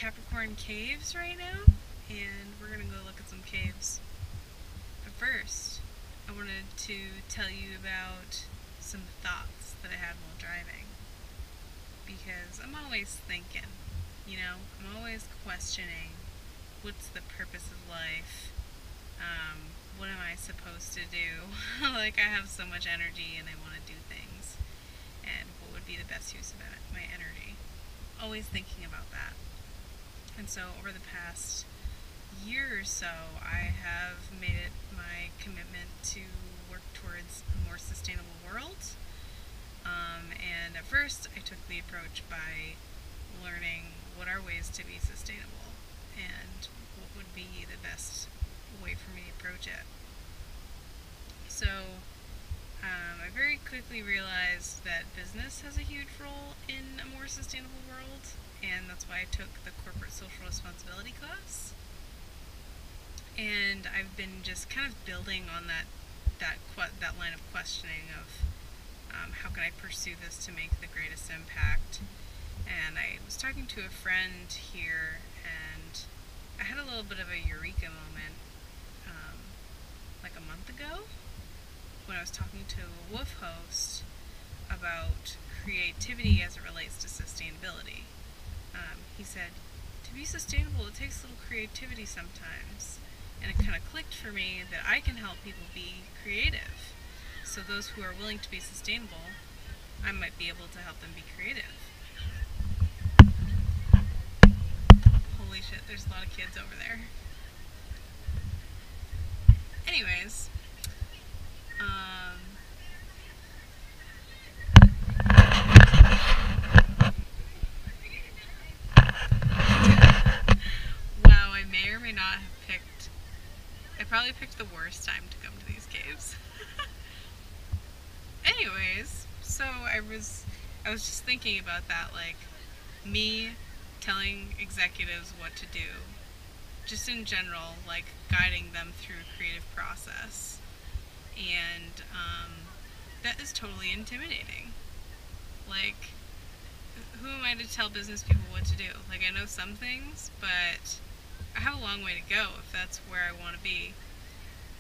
Capricorn Caves right now, and we're gonna go look at some caves. But first, I wanted to tell you about some thoughts that I had while driving. Because I'm always thinking, I'm always questioning what's the purpose of life? What am I supposed to do? Like, I have so much energy and I want to do things. And what would be the best use of my energy? Always thinking about that. And so over the past year or so, I have made it my commitment to work towards a more sustainable world. And at first, I took the approach by learning what are ways to be sustainable and what would be the best way for me to approach it. So I very quickly realized that business has a huge role in a more sustainable world, and that's why I took the corporate social responsibility class. And I've been just kind of building on that line of questioning of how can I pursue this to make the greatest impact. And I was talking to a friend here, and I had a little bit of a eureka moment like a month ago when I was talking to a WOOF host about creativity as it relates to sustainability. He said, to be sustainable, it takes a little creativity sometimes. And it kind of clicked for me that I can help people be creative. So those who are willing to be sustainable, I might be able to help them be creative. Holy shit, there's a lot of kids over there. Anyways, wow, I may or may not have I probably picked the worst time to come to these caves. Anyways, so I was just thinking about that, like, me telling executives what to do, just in general, like, guiding them through a creative process. And that is totally intimidating. Like, who am I to tell business people what to do? Like, I know some things, but I have a long way to go if that's where I want to be.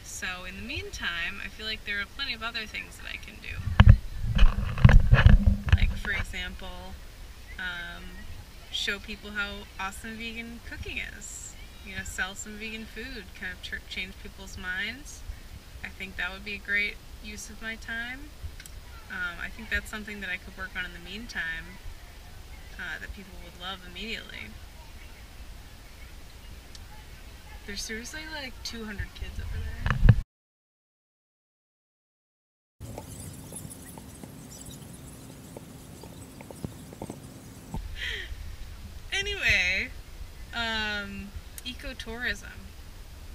So in the meantime, I feel like there are plenty of other things that I can do. Like, for example, show people how awesome vegan cooking is. Sell some vegan food, kind of change people's minds. I think that would be a great use of my time. I think that's something that I could work on in the meantime that people would love immediately. There's seriously like 200 kids over there. Anyway, ecotourism.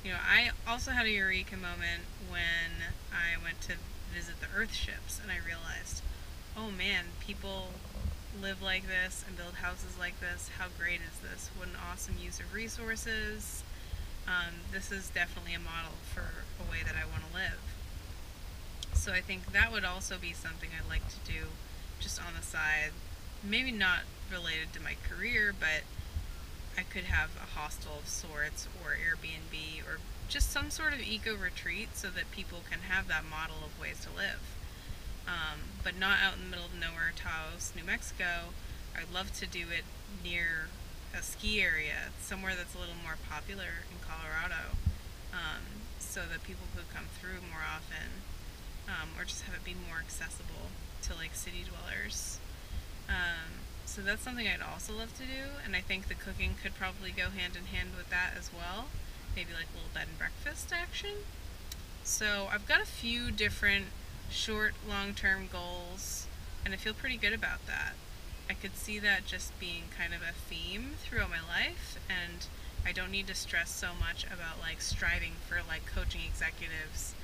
I also had a eureka moment when I went to visit the Earth ships, and I realized, oh man, people live like this and build houses like this. How great is this? What an awesome use of resources. This is definitely a model for a way that I want to live. So I think that would also be something I'd like to do just on the side. Maybe not related to my career, but I could have a hostel of sorts or Airbnb or just some sort of eco-retreat so that people can have that model of ways to live. But not out in the middle of nowhere, Taos, New Mexico. I'd love to do it near a ski area, somewhere that's a little more popular in Colorado, so that people could come through more often, or just have it be more accessible to like city dwellers. So that's something I'd also love to do, and I think the cooking could probably go hand in hand with that as well. Maybe like a little bed and breakfast action. So I've got a few different short, long-term goals, and I feel pretty good about that. I could see that just being kind of a theme throughout my life, and I don't need to stress so much about like striving for like coaching executives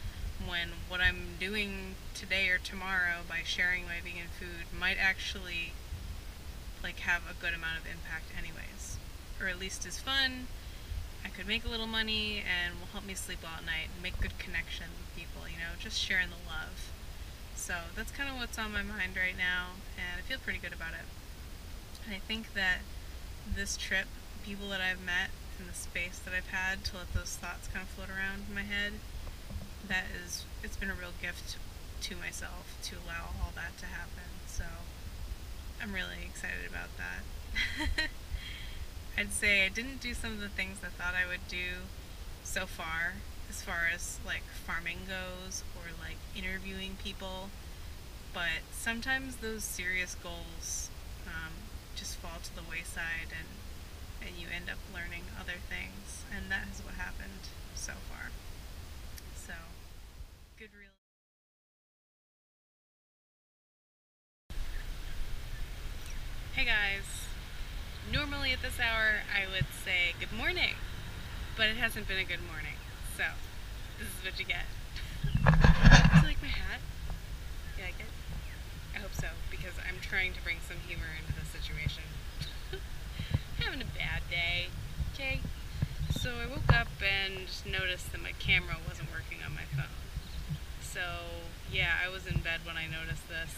when what I'm doing today or tomorrow by sharing my vegan food might actually like have a good amount of impact anyways, or at least is fun. I could make a little money and will help me sleep well at night and make good connections with people, just sharing the love. So that's kind of what's on my mind right now, and I feel pretty good about it. And I think that this trip people that I've met and the space that I've had to let those thoughts kind of float around in my head, it's been a real gift to myself to allow all that to happen. So I'm really excited about that. I'd say I didn't do some of the things I thought I would do so far, as far as like farming goes or like interviewing people, but sometimes those serious goals just fall to the wayside, and you end up learning other things, and that is what happened so far. So, good real. Hey guys! Normally at this hour I would say good morning, but it hasn't been a good morning, so this is what you get. Do you like my hat? You like it? I hope so, because I'm trying to bring some humor into the situation. Having a bad day, okay? So I woke up and just noticed that my camera wasn't working on my phone. So yeah, I was in bed when I noticed this,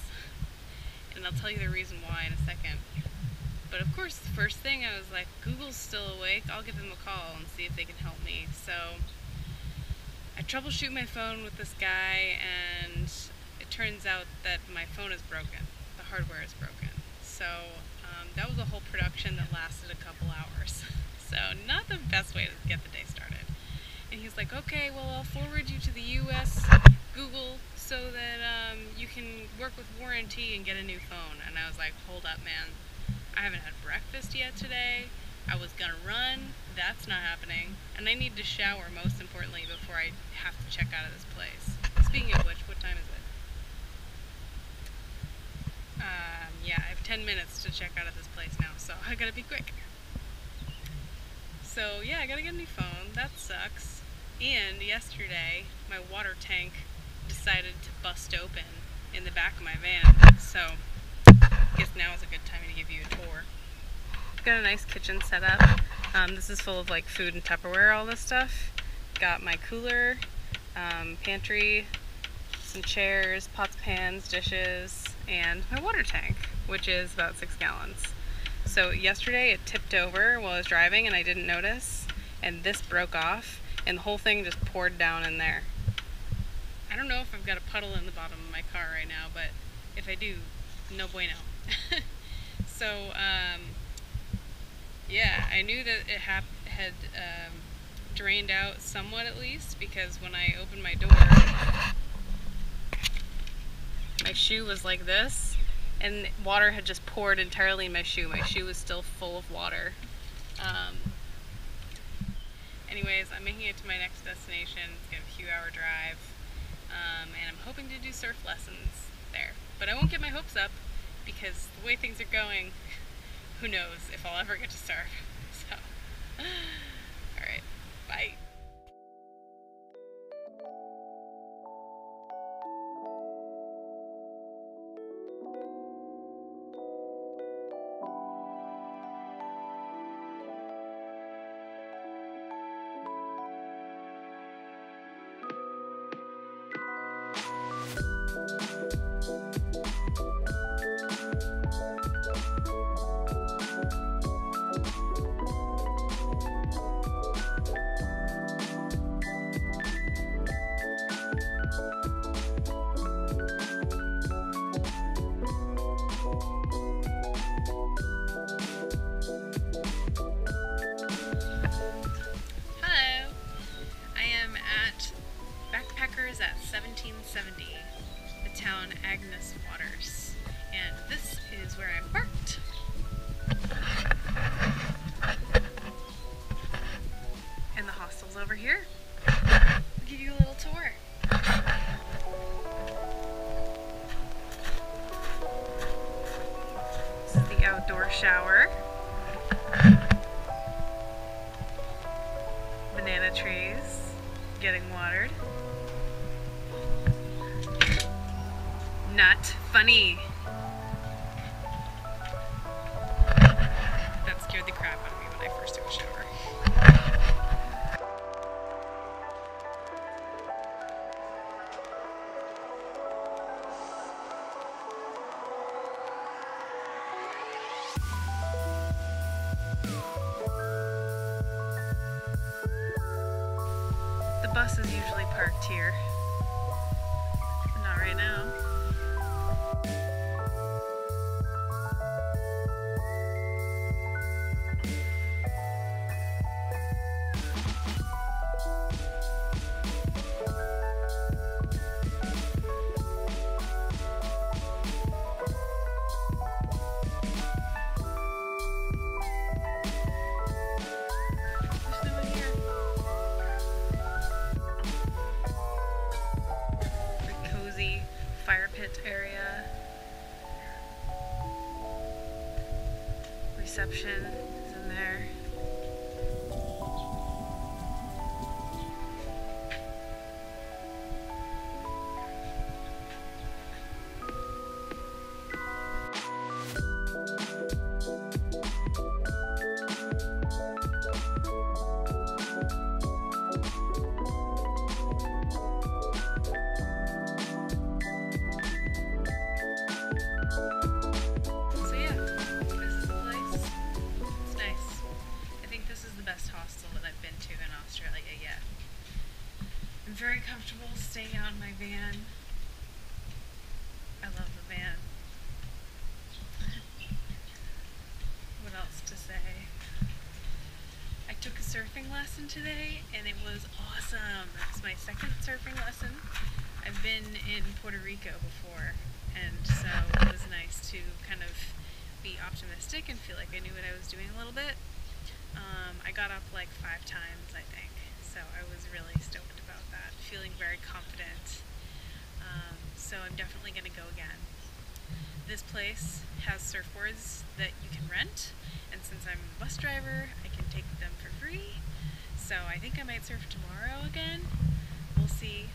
and I'll tell you the reason why in a second. But of course, the first thing I was like, Google's still awake, I'll give them a call and see if they can help me. So I troubleshoot my phone with this guy, and it turns out that my phone is broken. The hardware is broken. So that was a whole production that lasted a couple hours. So not the best way to get the day started. And he's like, okay, well, I'll forward you to the US Google so that you can work with warranty and get a new phone. And I was like, hold up, man. I haven't had breakfast yet today. I was gonna run. That's not happening. And I need to shower, most importantly, before I have to check out of this place. Speaking of which, what time is it? Yeah, I have 10 minutes to check out of this place now, so I gotta be quick. So yeah, I gotta get a new phone. That sucks. And yesterday, my water tank decided to bust open in the back of my van, so I guess now is a good time to give you a tour. Got a nice kitchen set up. This is full of like food and Tupperware, all this stuff. Got my cooler, pantry, some chairs, pots, pans, dishes, and my water tank, which is about 6 gallons. So yesterday it tipped over while I was driving and I didn't notice, and this broke off and the whole thing just poured down in there. I don't know if I've got a puddle in the bottom of my car right now, but if I do, no bueno. So yeah, I knew that it had drained out somewhat at least, because when I opened my door, my shoe was like this, and water had just poured entirely in my shoe. My shoe was still full of water. Anyways, I'm making it to my next destination. It's a few hour drive, and I'm hoping to do surf lessons there. But I won't get my hopes up, because the way things are going, who knows if I'll ever get to surf. So, alright, bye. At 1770, the town Agnes Water, and this is where I'm parked. And the hostel's over here. I'll give you a little tour. This is the outdoor shower. Banana trees getting watered. Not funny. That scared the crap out of me when I first took a shower. The bus is usually parked here. Not right now. Fire pit area. Reception is in there. Hostel that I've been to in Australia yet. I'm very comfortable staying out in my van. I love the van. What else to say? I took a surfing lesson today and it was awesome. That's my second surfing lesson. I've been in Puerto Rico before, and so it was nice to kind of be optimistic and feel like I knew what I was doing a little bit. I got up like 5 times, I think, so I was really stoked about that, feeling very confident. So I'm definitely going to go again. This place has surfboards that you can rent, and since I'm a bus driver, I can take them for free. So I think I might surf tomorrow again. We'll see.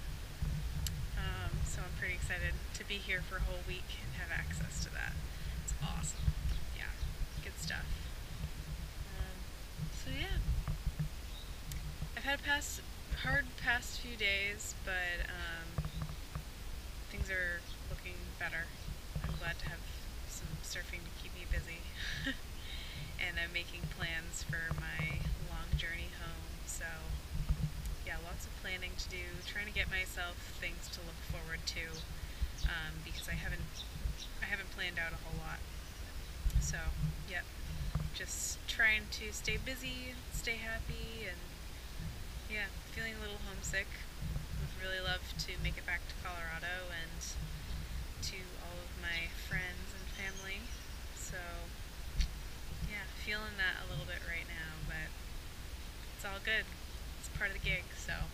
So I'm pretty excited to be here for a whole week and have access to that. It's awesome. Yeah, good stuff. So yeah, I've had a hard past few days, but things are looking better. I'm glad to have some surfing to keep me busy. And I'm making plans for my long journey home, so yeah, lots of planning to do, trying to get myself things to look forward to, because I haven't planned out a whole lot. So, yep. Just trying to stay busy, stay happy, and yeah, feeling a little homesick. Would really love to make it back to Colorado and to all of my friends and family. So yeah, feeling that a little bit right now, but it's all good. It's part of the gig, so